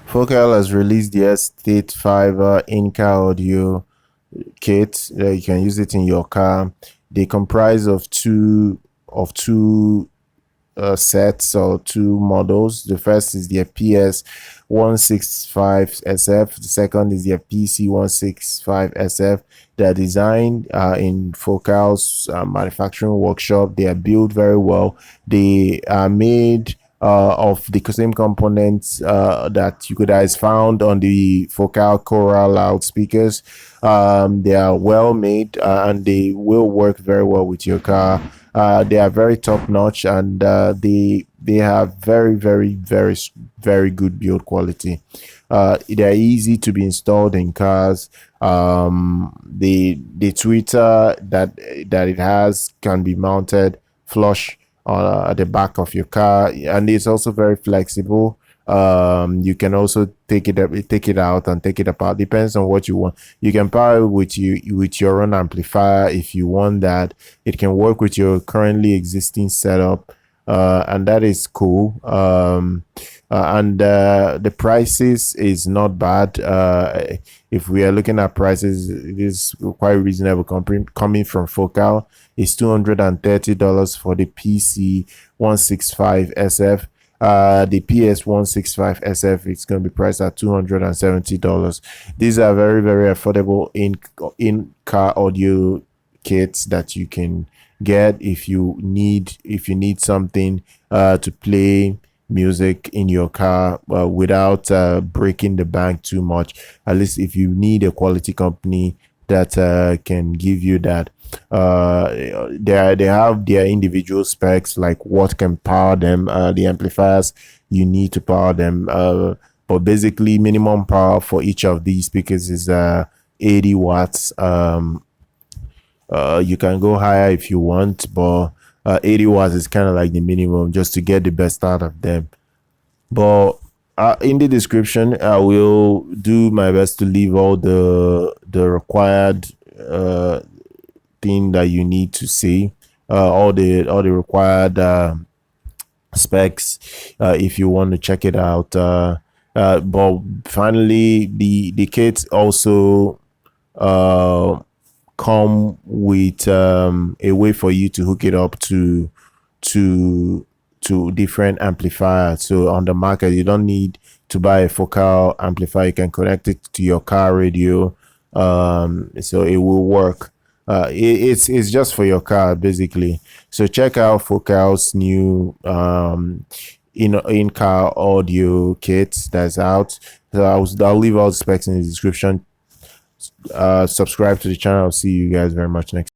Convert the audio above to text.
Focal has released the Slatefiber in-car audio kit. You can use it in your car. They comprise of two sets or two models. The first is the PS165SF. The second is the PC165SF. They're designed in Focal's manufacturing workshop. They are built very well. They are made of the same components that you guys found on the Focal Chora loudspeakers. They are well made and they will work very well with your car. They are very top notch, and they have very good build quality. They are easy to be installed in cars. The tweeter that it has can be mounted flush at the back of your car, and it's also very flexible. You can also take it out and take it apart. Depends on what you want. You can power it with your own amplifier if you want that. It can work with your currently existing setup, and that is cool. And the prices is not bad. If we are looking at prices, it is quite reasonable coming from Focal. It's $230 for the PC165SF. The PS165SF, it's going to be priced at $270. These are very affordable in-car audio kits that you can get if you need something to play music in your car without breaking the bank too much. At least if you need a quality company that can give you that. They have their individual specs, like what can power them, the amplifiers you need to power them, but basically minimum power for each of these speakers is 80 watts. You can go higher if you want, but 80 watts is kind of like the minimum just to get the best out of them. But in the description, I will do my best to leave all the required thing that you need to see, all the required specs if you want to check it out. But finally, the kits also come with a way for you to hook it up to different amplifiers. So on the market, you don't need to buy a Focal amplifier. You can connect it to your car radio, so it will work. It's just for your car basically. So check out Focal's new in-car audio kit that's out. So I'll leave all the specs in the description. Subscribe to the channel. I'll see you guys very much next.